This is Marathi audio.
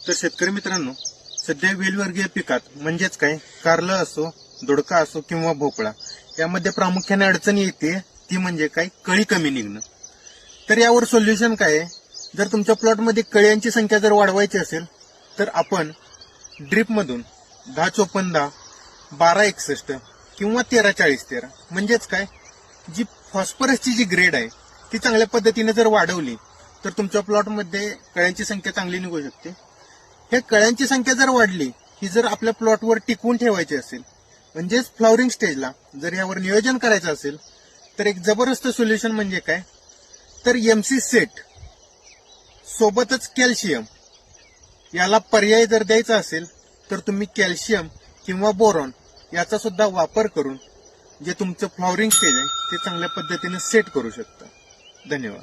तर शेतकरी मित्रांनो, सध्या वेलवर्गीय पिकात म्हणजेच काय कारलं असो, दोडका असो किंवा भोपळा यामध्ये प्रामुख्याने अडचण येते ती म्हणजे काय कळी कमी निघणं. तर यावर सोल्युशन काय आहे? जर तुमच्या प्लॉटमध्ये कळ्यांची संख्या जर वाढवायची असेल तर आपण ड्रीपमधून 10-54-10, 12-61 किंवा 13-40-13 म्हणजेच काय जी फॉस्फरसची जी ग्रेड आहे ती चांगल्या पद्धतीने जर वाढवली तर तुमच्या प्लॉटमध्ये कळ्यांची संख्या चांगली निघू शकते. हे कळ्यांची संख्या जर वाढली ही जर आपल्या प्लॉटवर टिकवून ठेवायची असेल म्हणजेच फ्लॉवरिंग स्टेजला जर यावर नियोजन करायचं असेल तर एक जबरदस्त सोल्युशन म्हणजे काय तर एमसी सेट सोबतच कॅल्शियम याला पर्याय जर द्यायचा असेल तर तुम्ही कॅल्शियम किंवा बोरॉन याचा सुद्धा वापर करून जे तुमचं फ्लॉवरिंग स्टेज आहे ते चांगल्या पद्धतीने सेट करू शकता. धन्यवाद.